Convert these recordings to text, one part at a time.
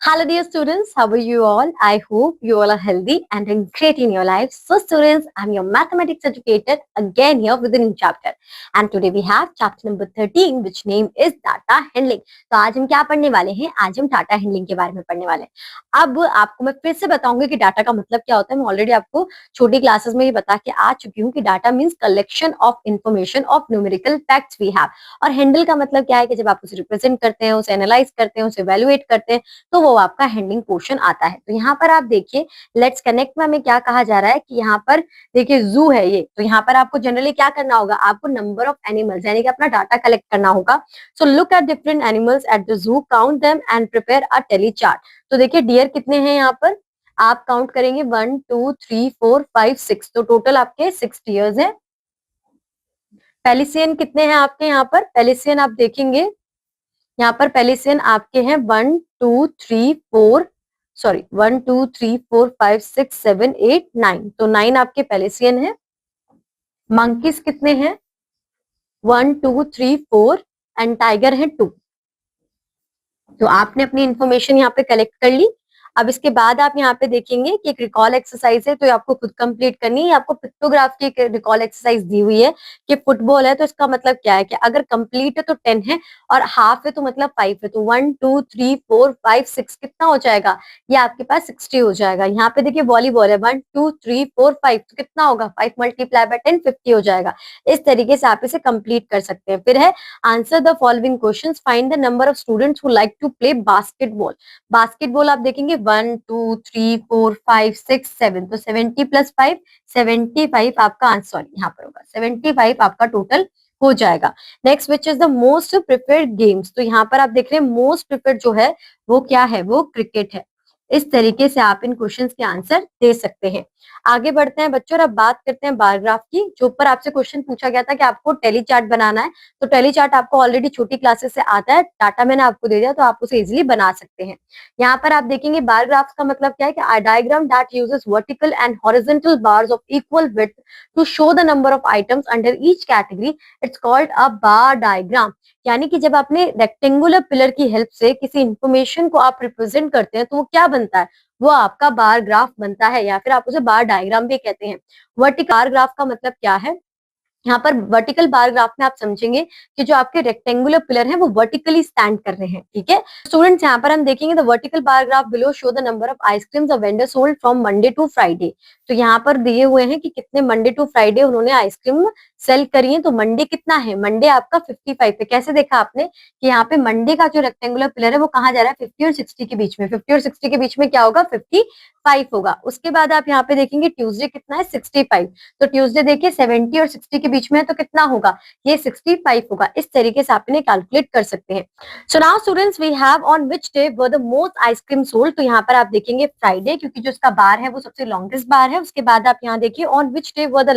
Hello, dear students. How are you all? I hope you all are healthy and doing great in your life. So, students, I'm your mathematics educator again here with a new chapter. And today we have chapter number 13, which name is data handling. तो आज हम क्या पढ़ने वाले हैं? आज हम data handling के बारे में पढ़ने वाले हैं। अब आपको मैं फिर से बताऊंगी कि डाटा का मतलब क्या होता है। मैं ऑलरेडी आपको छोटी क्लासेस में ये बता के आ चुकी हूँ कि data means collection of information of numerical facts we have. और हैंडल का मतलब क्या है कि जब आप उसे रिप्रेजेंट करते हैं, उसे एनालाइज करते हैं, उसे वैल्यूएट करते हैं, तो वो आपका हैंडलिंग पोर्शन आता है। तो यहाँ पर आप देखिए, लेट्स कनेक्ट में हमें क्या कहा जा रहा है कि यहाँ पर देखिए जू है ये, तो यहाँ पर आपको जनरली क्या करना होगा, आपको नंबर ऑफ एनिमल्स यानी कि अपना डाटा कलेक्ट करना होगा। So look at different animals at the zoo, count them and prepare a tally chart. तो देखिए डियर कितने हैं यहाँ पर, आप काउंट करेंगे 1 2 3 4 5 6, तो टोटल आपके 6 डियर्स है। पेलिसियन कितने हैं आपके यहाँ पर, पेलिसियन आप देखेंगे यहाँ पर पेलिसियन आपके हैं 1 2 3 4 सॉरी 1 2 3 4 5 6 7 8 9, तो 9 आपके पेलिसियन है। मंकीज कितने हैं, 1 2 3 4 एंड टाइगर है 2। तो आपने अपनी इंफॉर्मेशन यहाँ पे कलेक्ट कर ली। अब इसके बाद आप यहाँ पे देखेंगे कि एक रिकॉल एक्सरसाइज है, तो ये आपको खुद कंप्लीट करनी है। आपको पिक्टोग्राफ की एक रिकॉल एक्सरसाइज दी हुई है कि फुटबॉल है, तो इसका मतलब क्या है कि अगर कंप्लीट है तो 10 है और हाफ है तो मतलब 5 है, तो 1 2 3 4 5 6 कितना हो जाएगा, ये आपके पास 60 हो जाएगा। यहाँ पे देखिए वॉलीबॉल है, 1 2 3 4 5, तो कितना होगा 5 मल्टीप्लाई बाय 10 50 हो जाएगा। इस तरीके से आप इसे कंप्लीट कर सकते हैं। फिर है answer the following questions, find the number of students who like to play basketball. Basketball आप देखेंगे 1 2 3 4 5 6 7, तो 70 प्लस 5 75 आपका आंसर, सॉरी यहाँ पर होगा 75 आपका टोटल हो जाएगा। Next which is the most preferred games, तो यहाँ पर आप देख रहे हैं मोस्ट प्रिफर्ड जो है वो क्या है, वो क्रिकेट है। इस तरीके से आप इन क्वेश्चंस के आंसर दे सकते हैं। आगे बढ़ते हैं बच्चों और अब बात करते हैं बार ग्राफ की, जो ऊपर आपसे क्वेश्चन पूछा गया था कि आपको टेली चार्ट बनाना है। तो टेली चार्ट आपको ऑलरेडी छोटी क्लासेस से आता है, डाटा मैंने आपको दे दिया तो आप उसे इजिली बना सकते हैं। यहाँ पर आप देखेंगे बार ग्राफ्स का मतलब क्या है कि a diagram that uses vertical and horizontal bars of equal width to show the number of items under each category, it's called a bar diagram। यानी कि जब आपने रेक्टेंगुलर पिलर की हेल्प से किसी इंफॉर्मेशन को आप रिप्रेजेंट करते हैं तो वो क्या बनता है, वो आपका बार ग्राफ बनता है, या फिर आप उसे बार डायग्राम भी कहते हैं। वर्टिकल बार ग्राफ का मतलब क्या है, यहाँ पर वर्टिकल बार ग्राफ में आप समझेंगे कि जो आपके रेक्टेंगुलर पिलर हैं वो वर्टिकली स्टैंड कर रहे हैं, ठीक है। स्टूडेंट्स यहाँ पर हम देखेंगे the vertical bar graph below show the number of ice creams a vendor sold from Monday to Friday. तो यहाँ पर दिए हुए हैं कि कितने मंडे टू फ्राइडे उन्होंने आइसक्रीम सेल करी है। तो मंडे कितना है, मंडे आपका 55 है। कैसे देखा आपने कि यहाँ पे मंडे का जो रेक्टेंगुलर पिलर है वो कहाँ जा रहा है, 50 और 60 के बीच में। 50 और 60 के बीच में क्या होगा, 55 होगा। उसके बाद आप यहाँ पे देखेंगे ट्यूसडे कितना है, 65। तो ट्यूसडे देखिए 70 और 60 के बीच में है, तो कितना होगा, ये 65 होगा। इस तरीके से आप इन्हें कैलकुलेट कर सकते हैं। So now students we have on which day were the most ice cream sold. तो यहाँ पर आप देखेंगे फ्राइडे, क्योंकि जो इसका बार है वो सबसे लॉन्गेस्ट बार है। उसके बाद आप यहाँ देखिए on which day were the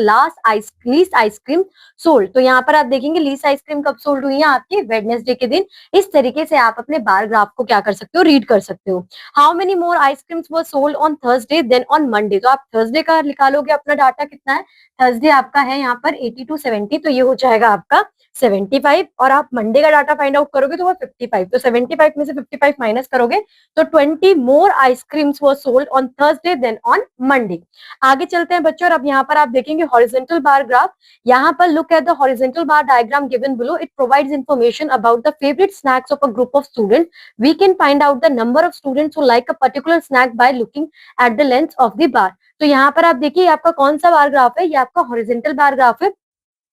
least ice cream sold. तो यहाँ पर आप देखेंगे लीस्ट आइसक्रीम कब सोल्ड हुई है, आपके वेडनेसडे के दिन। इस तरीके से आप अपने बार ग्राफ को क्या कर सकते हो, रीड कर सकते हो। How many more ice creams were sold on Thursday than on Monday. तो आप थर्सडे का निकालोगे अपना डाटा कितना है, थर्सडे आपका है यहाँ पर 80 to 70, तो ये हो जाएगा आपका 75। और आप मंडे का डाटा फाइंड आउट करोगे तो वो 55, तो 75 में से 55 माइनस करोगे तो 20 more ice creams were sold on Thursday than on Monday. आगे चलते हैं बच्चों और अब यहाँ पर आप देखेंगे हॉरिजॉन्टल बार ग्राफ। यहाँ पर look at the horizontal bar diagram given below, it provides information about the favourite snacks of a group of student. We can find out the number of students who like a particular snack by looking at the length of the bar. तो यहाँ पर आप देखिए आपका कौन सा bar graph है, ये आपका हॉरिजॉन्टल बार ग्राफ है।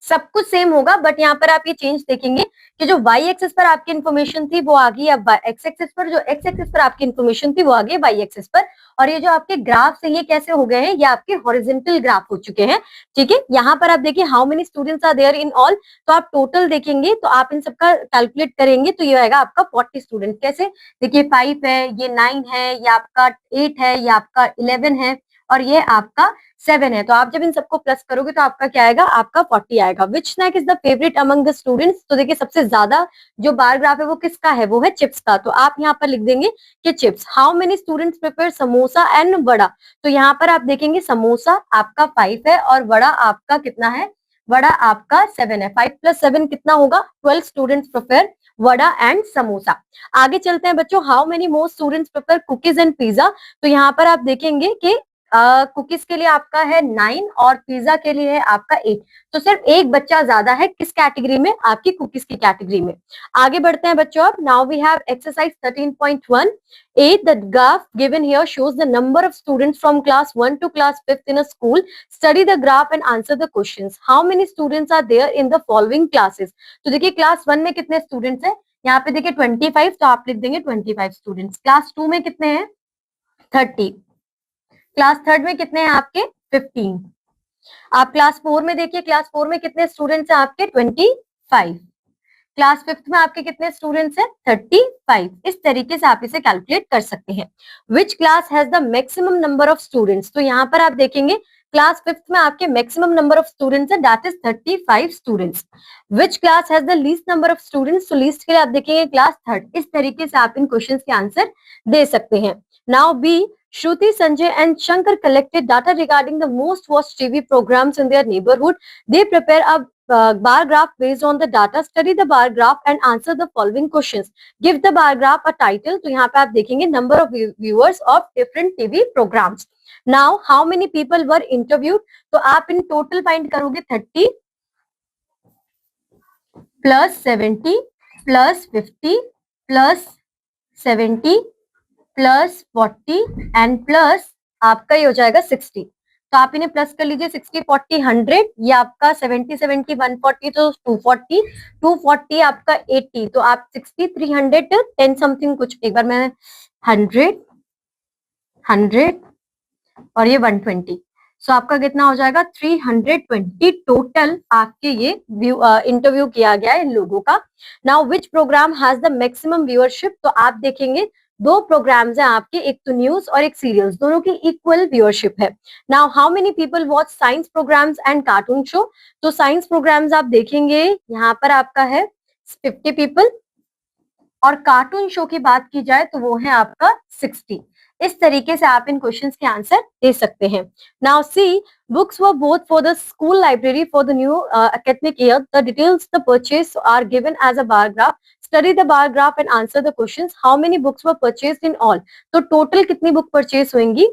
सब कुछ सेम होगा बट यहाँ पर आप ये चेंज देखेंगे कि जो y एक्सिस पर आपकी इन्फॉर्मेशन थी वो आ गई अब x एक्सिस पर, जो x एक्सिस पर आपकी इन्फॉर्मेशन थी वो आ गई y एक्सिस पर। और ये जो आपके ग्राफ से ये कैसे हो गए हैं, ये आपके हॉरिजॉन्टल ग्राफ हो चुके हैं, ठीक है। यहाँ पर आप देखिए how many students are there in all, तो आप टोटल देखेंगे तो आप इन सबका कैलकुलेट करेंगे तो ये आएगा आपका 40 स्टूडेंट। कैसे देखिए 5 है, ये 9 है, ये आपका 8 है, ये आपका 11 है और ये आपका 7 है। तो आप जब इन सबको प्लस करोगे तो आपका क्या आएगा, आपका 40 आएगा। Which snack is the favourite among the students. तो देखिए सबसे ज्यादा जो बार ग्राफ है वो किसका है, वो है चिप्स का। तो आप यहाँ पर लिख देंगे कि chips. How many students prepare samosa and vada. तो यहाँ पर आप देखेंगे समोसा आपका 5 है और वड़ा आपका कितना है, वड़ा आपका 7 है। 5 + 7 कितना होगा, 12 students prepare vada and samosa. आगे चलते हैं बच्चों, how many more students prefer cookies and pizza. तो यहाँ पर आप देखेंगे कि कुकीज के लिए आपका है 9 और पिज्जा के लिए है आपका 8। तो सिर्फ एक बच्चा ज्यादा है किस कैटेगरी में, आपकी कुकीज की कैटेगरी में। आगे बढ़ते हैं बच्चों, अब now we have exercise 13.1 A. The graph given here shows the number of students from class 1 to class 5th in a school. Study the graph and answer the questions. How many students are there in the following classes? तो देखिए class 1 में कितने students हैं, यहाँ पे देखिए 25, तो आप लिख देंगे 25 स्टूडेंट्स। क्लास 2 में कितने हैं, 30। क्लास 3 में कितने हैं आपके, 15। आप क्लास 4 में देखिए, क्लास 4 में कितने स्टूडेंट्स हैं आपके, 25। क्लास 5th में आपके कितने स्टूडेंट्स हैं, 35। इस तरीके से आप इसे कैलकुलेट कर सकते हैं। Which class has the maximum number of students, तो यहाँ पर आप देखेंगे क्लास 5th में आपके मैक्सिमम नंबर ऑफ स्टूडेंट्स है, that is 35 students. Which class has the least number of students, तो लीस्ट के लिए आप देखेंगे क्लास 3rd। इस तरीके से आप इन क्वेश्चंस के आंसर दे सकते हैं। Now B, Shruti, Sanjay and Shankar collected data regarding the most watched TV programs in their neighborhood. They prepare a bar graph based on the data. Study the bar graph and answer the following questions. Give the bar graph a title. तो यहाँ पे आप देखेंगे number of viewers of different TV programs. Now, how many people were interviewed? तो आप इन total find करोगे 30 plus 70 plus 50 plus 70 plus 40 and plus आपका ये हो जाएगा 60। तो आप इन्हें प्लस कर लीजिए, 60 40 100, ये आपका 70 70 140 तो 240, 240 आपका 80, तो आप 60 310 समथिंग कुछ, एक बार मैं 100 100 और ये 120, सो आपका कितना हो जाएगा 320 टोटल आपके ये इंटरव्यू किया गया है इन लोगों का। Now which programme has the maximum viewership, तो आप देखेंगे दो प्रोग्राम्स हैं आपके, एक तो न्यूज और एक सीरियल्स, दोनों की इक्वल व्यूअरशिप है। Now how many people watch science programmes and cartoon show, तो साइंस प्रोग्राम्स आप देखेंगे यहाँ पर आपका है 50 पीपल, और कार्टून शो की बात की जाए तो वो है आपका 60। इस तरीके से आप इन क्वेश्चंस के आंसर दे सकते हैं। Now see, books were both for the school library for the new academic year. The details the purchase are given as a bar graph. Study the bar graph and answer the questions. How many books were purchased in all? तो total कितनी book purchase होंगी,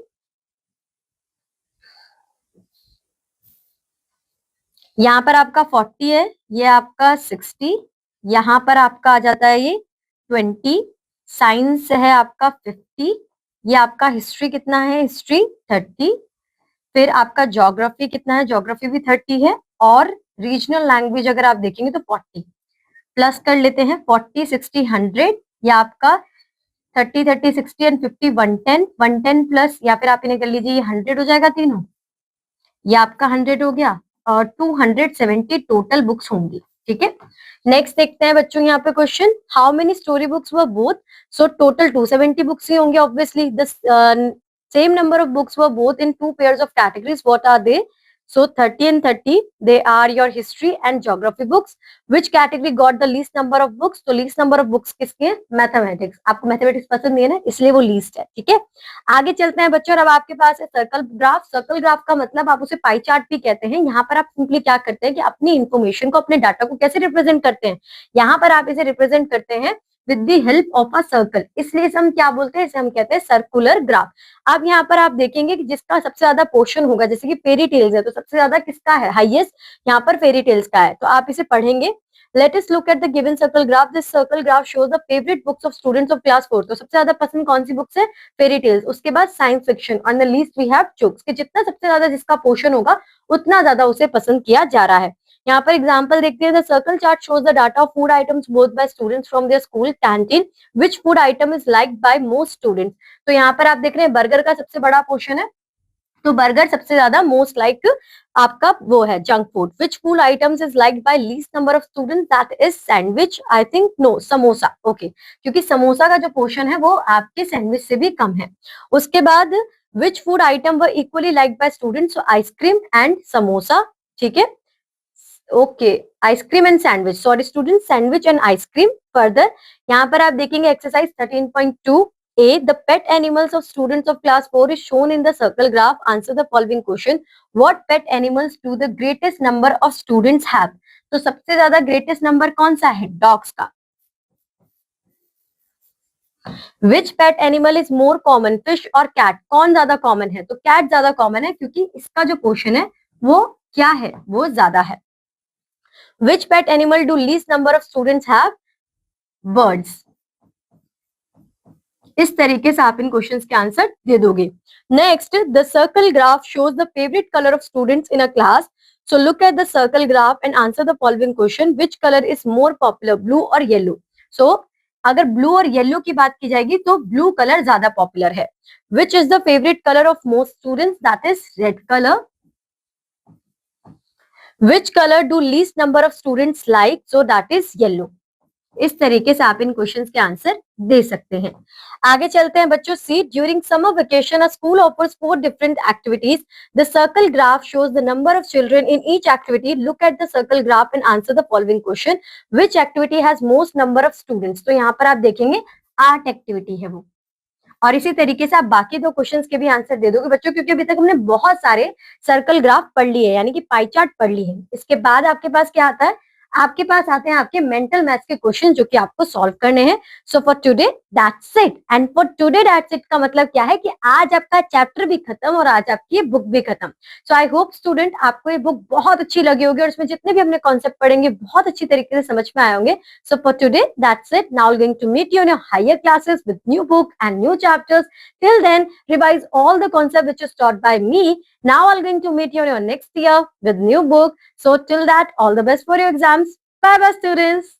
यहाँ पर आपका 40 है, ये आपका 60, यहाँ पर आपका आ जाता है ये 20, साइंस है आपका 50, ये आपका हिस्ट्री कितना है, हिस्ट्री 30, फिर आपका ज्योग्राफी कितना है, ज्योग्राफी भी 30 है, और रीजनल लैंग्वेज अगर आप देखेंगे तो 40। प्लस कर लेते हैं 40 60 100, ये आपका 30 30 60 एंड 50 110, 110 प्लस, या फिर आप इन्हें कर लीजिए, ये 100 हो जाएगा तीनों, ये आपका 100 हो गया, और 270 टोटल बुक्स होंगी। ठीक है, नेक्स्ट देखते हैं बच्चों यहाँ पे question, how many story books were both, so total 270 books ही होंगे obviously. The same number of books were both in two pairs of categories, what are they, so 30 and 30 they are your history and geography books. Which category got the least number of books, तो least number of books किसके हैं, mathematics. आपको mathematics पसंद नहीं है ना, इसलिए वो लीस्ट है। ठीक है, आगे चलते हैं बच्चों, अब आपके पास है सर्कल ग्राफ। सर्कल ग्राफ का मतलब आप उसे पाई चार्ट भी कहते हैं। यहाँ पर आप सिंपली क्या करते हैं कि अपनी इंफॉर्मेशन को, अपने डाटा को कैसे रिप्रेजेंट करते हैं, यहाँ पर आप इसे रिप्रेजेंट करते हैं with the help of a circle, इसलिए इसे हम क्या बोलते हैं, इसे हम कहते हैं सर्कुलर ग्राफ। अब यहाँ पर आप देखेंगे कि जिसका सबसे ज्यादा पोर्शन होगा, जैसे कि फेरी टेल्स है, तो सबसे ज्यादा किसका है, हाईएस्ट यहाँ पर फेरी टेल्स का है, तो आप इसे पढ़ेंगे। Let us look at the given circle graph. This circle graph shows the favorite books of students of class 4. तो सबसे ज्यादा पसंद कौन सी बुक्स है, फेरी टेल्स, उसके बाद science fiction, on the least we have jokes, कि जितना सबसे ज्यादा जिसका पोर्शन होगा उतना ज्यादा उसे पसंद किया जा रहा है। यहाँ पर एग्जांपल देखते हैं, the circle chart shows the data of food items both by students from their school canteen, which food item is liked by most students. तो यहाँ पर आप देख रहे हैं बर्गर का सबसे बड़ा पोर्शन है, तो बर्गर सबसे ज्यादा मोस्ट लाइक आपका वो है junk food. Which food items is liked by least number of students, that is sandwich, I think no samosa, okay, क्योंकि समोसा का जो पोर्शन है वो आपके सैंडविच से भी कम है। उसके बाद which food item were equally liked by students, ice cream and samosa. ठीक है, okay, ice cream and sandwich, sorry student, sandwich and ice cream. Further यहाँ पर आप देखेंगे exercise 13.2 A, the pet animals of students of class 4 is shown in the circle graph. Answer the following question. What pet animals do the greatest number of students have? तो सबसे ज्यादा greatest number कौन सा है, dogs का। Which pet animal is more common, fish और cat, कौन ज्यादा कॉमन है? तो कैट ज्यादा कॉमन है क्योंकि इसका जो पोर्शन है वो क्या है, वो ज्यादा है। Which pet animal do least number of students have? Birds. इस तरीके से आप इन क्वेश्चंस के आंसर दे दोगे। Next, the circle graph shows the favourite colour of students in a class, so look at the circle graph and answer the following question, which colour is more popular, blue और yellow? सो अगर blue और yellow की बात की जाएगी तो blue colour ज्यादा popular है। Which is the favourite colour of most students? That is red colour. Which colour do least number of students like? So that is yellow. इस तरीके से आप इन क्वेश्चंस के आंसर दे सकते हैं। आगे चलते हैं बच्चों। See, during summer vacation a school offers 4 different activities, the circle graph shows the number of children in each activity, look at the circle graph and answer the following question, which activity has most number of students? तो यहाँ पर आप देखेंगे art activity है वो। और इसी तरीके से आप बाकी दो क्वेश्चंस के भी आंसर दे दोगे बच्चों, क्योंकि अभी तक हमने बहुत सारे सर्कल ग्राफ पढ़ लिए, यानी कि पाई चार्ट पढ़ ली है। इसके बाद आपके पास क्या आता है? आपके पास आते हैं आपके मेंटल मैथ्स के क्वेश्चन जो कि आपको सॉल्व करने हैं। So for today that's it, and for today that's it का मतलब क्या है कि आज आपका चैप्टर भी खत्म और आज आपकी बुक भी खत्म। सो आई होप स्टूडेंट आपको ये बुक बहुत अच्छी लगी होगी और इसमें जितने भी हमने कॉन्सेप्ट पढ़ेंगे बहुत अच्छी तरीके से समझ में आए होंगे। So for today, that's it. Now we're going to meet you in your higher classes with new book and new chapters. Till then, revise all the concepts which is taught by me. Now I'm going to meet you in your next year with new book. So till that, all the best for your exams. Bye bye, students.